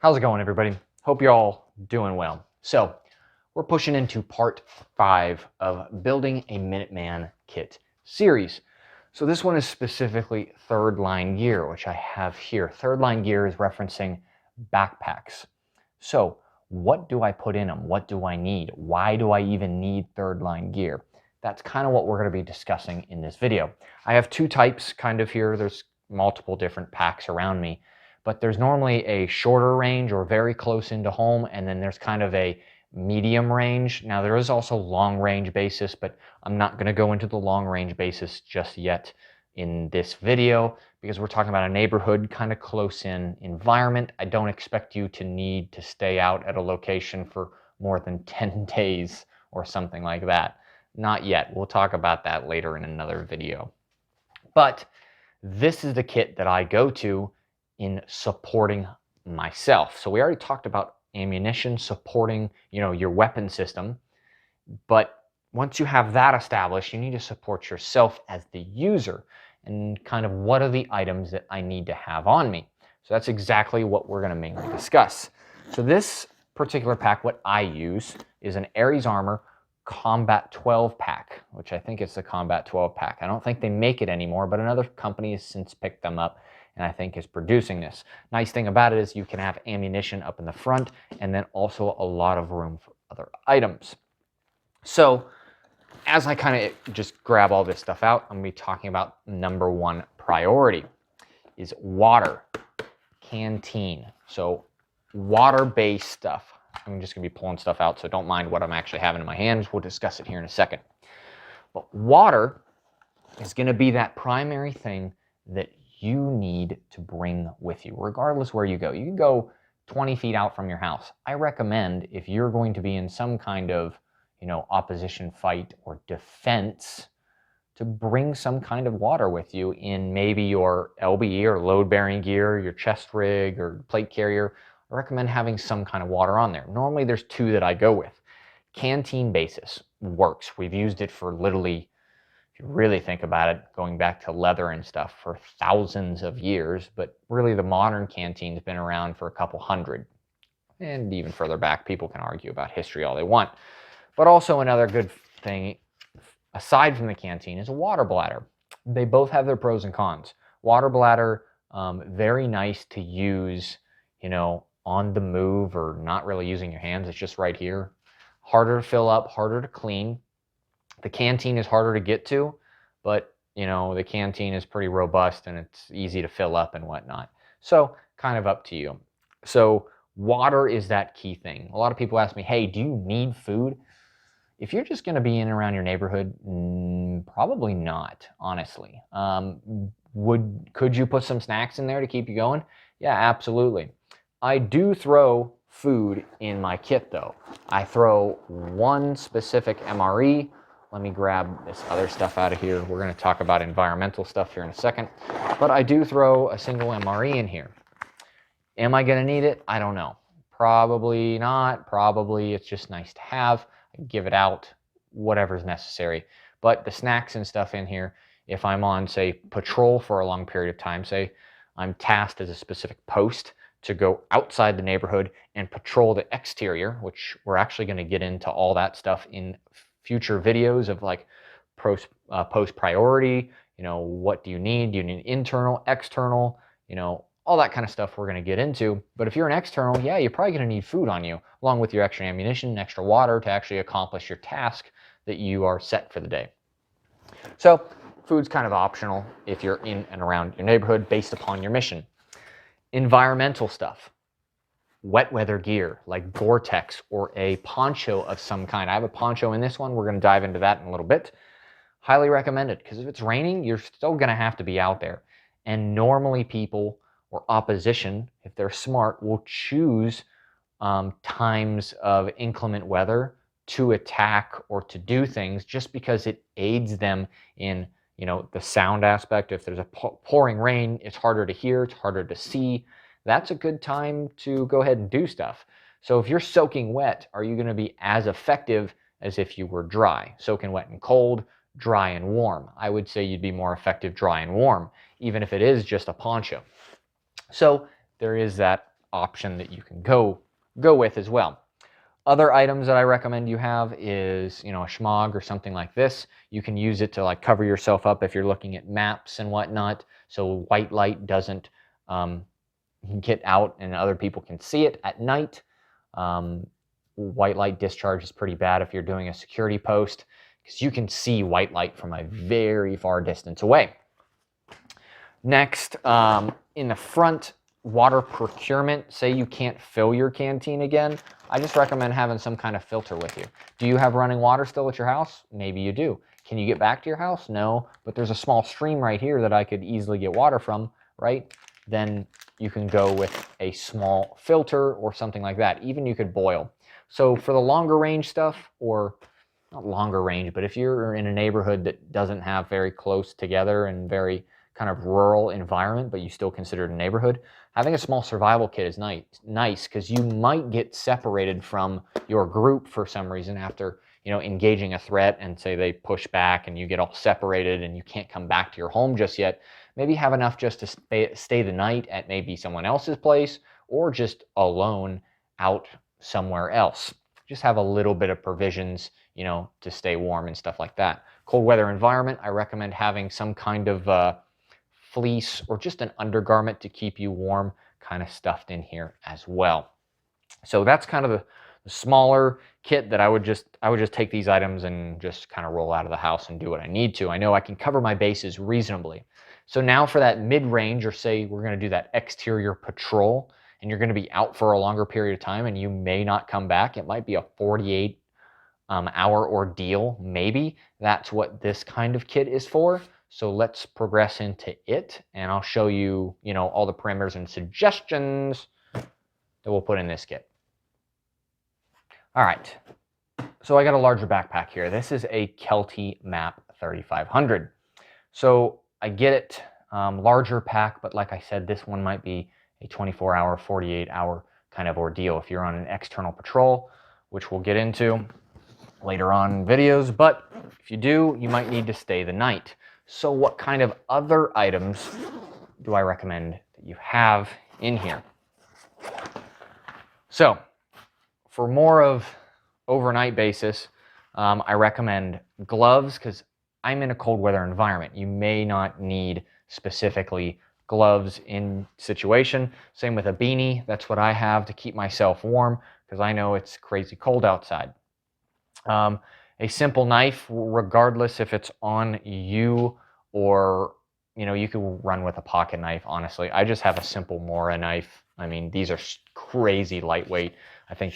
How's it going, everybody? Hope you're all doing well. So we're pushing into part 5 of building a Minuteman kit series. So this one is specifically third line gear, which I have here. Third line gear is referencing backpacks. So what do I put in them? What do I need? Why do I even need third line gear? That's kind of what we're going to be discussing in this video. I have two types kind of here. There's multiple different packs around me. But there's normally a shorter range or very close into home, and then there's kind of a medium range. Now there is also long range basis, but I'm not going to go into the long range basis just yet in this video because we're talking about a neighborhood kind of close in environment. I don't expect you to need to stay out at a location for more than 10 days or something like that. Not yet. We'll talk about that later in another video. But this is the kit that I go to in supporting myself. So we already talked about ammunition supporting, your weapon system. But once you have that established, you need to support yourself as the user and kind of what are the items that I need to have on me. So that's exactly what we're going to mainly discuss. So this particular pack, what I use is an Aries Armor Combat 12 pack, which I think it's the Combat 12 pack. I don't think they make it anymore, but another company has since picked them up and I think is producing this. Nice thing about it is you can have ammunition up in the front and then also a lot of room for other items. So as I kind of just grab all this stuff out, I'm going to be talking about number one priority is water, Canteen. So water-based stuff. I'm just going to be pulling stuff out, so don't mind what I'm actually having in my hands. We'll discuss it here in a second. But water is going to be that primary thing that you need to bring with you, regardless where you go. You can go 20 feet out from your house. I recommend if you're going to be in some kind of, opposition fight or defense, to bring some kind of water with you in maybe your LBE or load-bearing gear, your chest rig or plate carrier. I recommend having some kind of water on there. Normally there's two that I go with. Canteen basis works. We've used it for literally, if you really think about it, going back to leather and stuff for thousands of years, but really the modern Canteen's been around for a couple hundred. And even further back, people can argue about history all they want. But also another good thing, aside from the Canteen, is a water bladder. They both have their pros and cons. Water bladder, very nice to use, on the move or not really using your hands. It's just right here. Harder to fill up, harder to clean. The Canteen is harder to get to, but the Canteen is pretty robust and it's easy to fill up and whatnot. So kind of up to you. So water is that key thing. A lot of people ask me, hey, do you need food? If you're just going to be in and around your neighborhood, probably not, honestly. Could you put some snacks in there to keep you going? Yeah, absolutely. I do throw food in my kit though. I throw one specific MRE. Let me grab this other stuff out of here. We're going to talk about environmental stuff here in a second. But I do throw a single MRE in here. Am I going to need it? I don't know. Probably not. Probably it's just nice to have. I give it out, whatever's necessary. But the snacks and stuff in here, if I'm on, say, patrol for a long period of time, say I'm tasked as a specific post to go outside the neighborhood and patrol the exterior, which we're actually going to get into all that stuff in future videos of like post priority, what do you need? Do you need internal, external, all that kind of stuff we're going to get into. But if you're an external, yeah, you're probably going to need food on you, along with your extra ammunition, extra water to actually accomplish your task that you are set for the day. So food's kind of optional if you're in and around your neighborhood based upon your mission. Environmental stuff, wet weather gear like Gore-Tex or a poncho of some kind. I have a poncho in this one. We're going to dive into that in a little bit. Highly recommended because if it's raining, you're still going to have to be out there. And normally people or opposition, if they're smart, will choose times of inclement weather to attack or to do things just because it aids them in the sound aspect. If there's a pouring rain, it's harder to hear, it's harder to see. That's a good time to go ahead and do stuff. So if you're soaking wet, are you going to be as effective as if you were dry? Soaking wet and cold, dry and warm. I would say you'd be more effective dry and warm, even if it is just a poncho. So there is that option that you can go with as well. Other items that I recommend you have is, you know, a schmog or something like this. You can use it to like cover yourself up if you're looking at maps and whatnot, so white light doesn't get out and other people can see it at night. White light discharge is pretty bad if you're doing a security post, because you can see white light from a very far distance away. Next, in the front, water procurement. Say you can't fill your canteen again, I just recommend having some kind of filter with you. Do you have running water still at your house? Maybe you do. Can you get back to your house? No, but there's a small stream right here that I could easily get water from, right? Then you can go with a small filter or something like that. Even you could boil. So for the longer range stuff, or not longer range, but if you're in a neighborhood that doesn't have very close together and very kind of rural environment, but you still consider it a neighborhood, having a small survival kit is nice because you might get separated from your group for some reason after, you know, engaging a threat, and say they push back and you get all separated and you can't come back to your home just yet. Maybe have enough just to stay the night at maybe someone else's place, or just alone out somewhere else. Just have a little bit of provisions, you know, to stay warm and stuff like that. Cold weather environment, I recommend having some kind of fleece or just an undergarment to keep you warm kind of stuffed in here as well. So that's kind of the smaller kit that I would just take these items and just kind of roll out of the house and do what I need to. I know I can cover my bases reasonably. So now for that mid-range, or say we're going to do that exterior patrol and you're going to be out for a longer period of time and you may not come back, it might be a 48 hour ordeal maybe. That's what this kind of kit is for. So let's progress into it, and I'll show you, you know, all the parameters and suggestions that we'll put in this kit. All right, so I got a larger backpack here. This is a Kelty Map 3500. So I get it, larger pack, but like I said, this one might be a 24-hour, 48-hour kind of ordeal if you're on an external patrol, which we'll get into later on in videos. But if you do, you might need to stay the night. So what kind of other items do I recommend that you have in here? So for more of overnight basis, I recommend gloves, because I'm in a cold weather environment. You may not need specifically gloves in situation. Same with a beanie. That's what I have to keep myself warm, because I know it's crazy cold outside. A simple knife, regardless if it's on you or, you know, you could run with a pocket knife, honestly. I just have a simple Mora knife. I mean, these are crazy lightweight. I think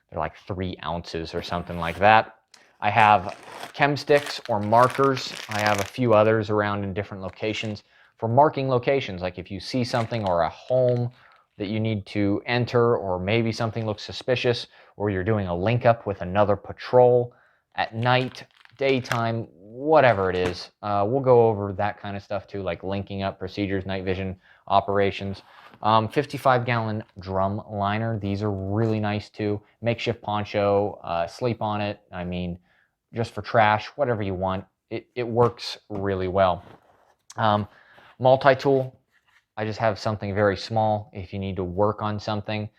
they're like 3 ounces or something like that. I have chem sticks or markers. I have a few others around in different locations for marking locations. Like if you see something or a home that you need to enter, or maybe something looks suspicious, or you're doing a link up with another patrol at night, daytime, whatever it is. We'll go over that kind of stuff too, like linking up procedures, night vision operations. 55-gallon drum liner. These are really nice too. Makeshift poncho, sleep on it. I mean, just for trash, whatever you want. It works really well. Multi-tool. I just have something very small if you need to work on something.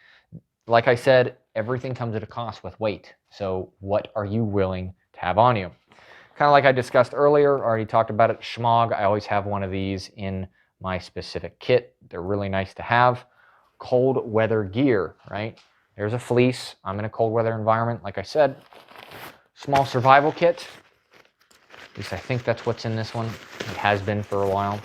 Like I said, everything comes at a cost with weight. So what are you willing to have on you? Kind of like I discussed earlier, already talked about it, schmog. I always have one of these in my specific kit. They're really nice to have. Cold weather gear, right? There's a fleece. I'm in a cold weather environment, like I said. Small survival kit. At least I think that's what's in this one. It has been for a while.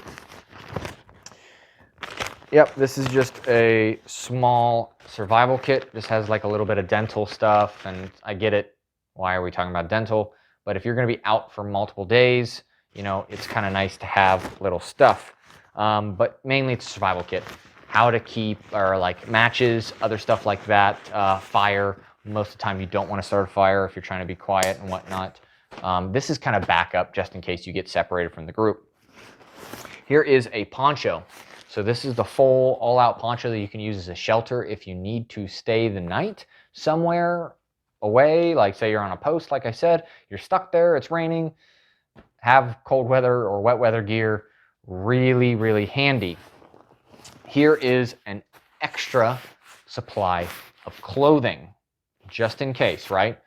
Yep, this is just a small survival kit. This has like a little bit of dental stuff, and I get it. Why are we talking about dental? But if you're going to be out for multiple days, you know, it's kind of nice to have little stuff. But mainly it's a survival kit. How to keep, or like matches, other stuff like that. Fire. Most of the time you don't want to start a fire if you're trying to be quiet and whatnot. This is kind of backup just in case you get separated from the group. Here is a poncho. So this is the full all-out poncho that you can use as a shelter if you need to stay the night somewhere away. Like say you're on a post, like I said, you're stuck there, it's raining. Have cold weather or wet weather gear. Really, really handy. Here is an extra supply of clothing, just in case, right?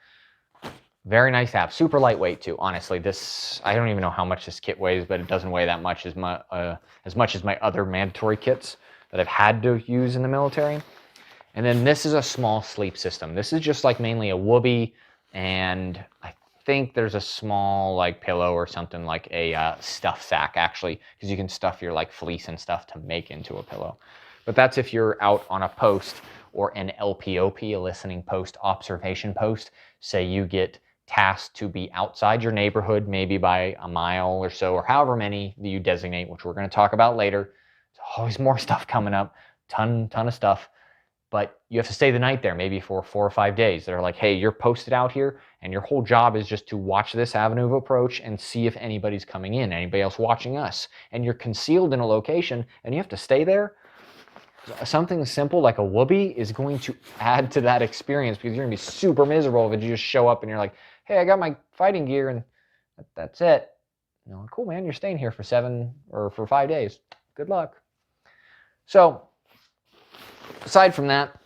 Very nice to have. Super lightweight too, honestly. This, I don't even know how much this kit weighs, but it doesn't weigh that much as much as my other mandatory kits that I've had to use in the military. And then this is a small sleep system. This is just like mainly a whoopee, and I think there's a small like pillow or something, like a stuff sack actually, because you can stuff your like fleece and stuff to make into a pillow. But that's if you're out on a post or an LPOP, a listening post, observation post. Say you get tasked to be outside your neighborhood, maybe by a mile or so, or however many that you designate, which we're going to talk about later. There's always more stuff coming up, ton of stuff. But you have to stay the night there, maybe for 4 or 5 days. They're like, hey, you're posted out here, and your whole job is just to watch this avenue of approach and see if anybody's coming in, anybody else watching us. And you're concealed in a location, and you have to stay there. Something simple like a whoopee is going to add to that experience, because you're going to be super miserable if you just show up and you're like, hey, I got my fighting gear, and that's it. You know, cool, man, you're staying here for 5 days. Good luck. So, aside from that,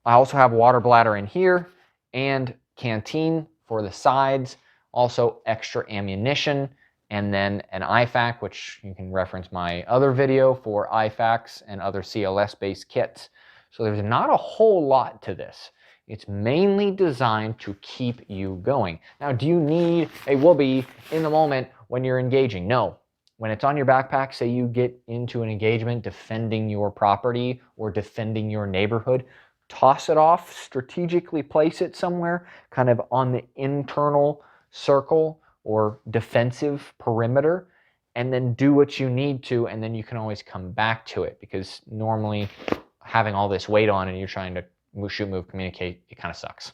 I also have water bladder in here and canteen for the sides, also extra ammunition, and then an IFAK, which you can reference my other video for IFAKs and other CLS-based kits. So there's not a whole lot to this. It's mainly designed to keep you going. Now, do you need a whoopee in the moment when you're engaging? No. When it's on your backpack, say you get into an engagement defending your property or defending your neighborhood, toss it off, strategically place it somewhere, kind of on the internal circle or defensive perimeter, and then do what you need to, and then you can always come back to it, because normally having all this weight on and you're trying to shoot, move, communicate, it kind of sucks.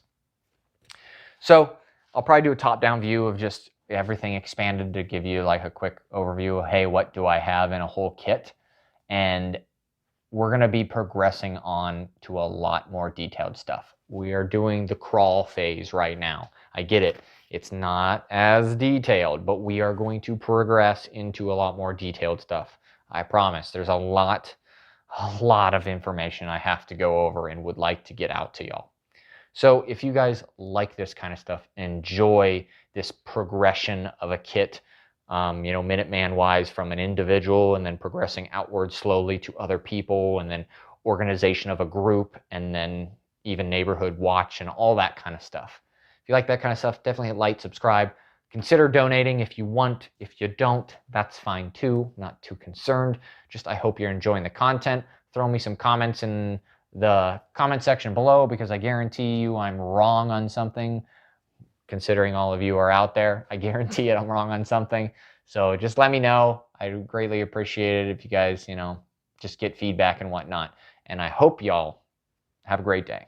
So I'll probably do a top-down view of just everything expanded to give you like a quick overview of, hey, what do I have in a whole kit? And we're going to be progressing on to a lot more detailed stuff. We are doing the crawl phase right now. I get it. It's not as detailed, but we are going to progress into a lot more detailed stuff. I promise. There's a lot of information I have to go over and would like to get out to y'all. So if you guys like this kind of stuff, enjoy this progression of a kit, you know, Minuteman-wise, from an individual and then progressing outward slowly to other people, and then organization of a group, and then even neighborhood watch and all that kind of stuff. If you like that kind of stuff, definitely hit like, subscribe. Consider donating if you want. If you don't, that's fine too. Not too concerned. Just I hope you're enjoying the content. Throw me some comments in the comment section below, because I guarantee you I'm wrong on something. Considering all of you are out there, I guarantee it I'm wrong on something. So just let me know. I greatly appreciate it if you guys, you know, just get feedback and whatnot. And I hope y'all have a great day.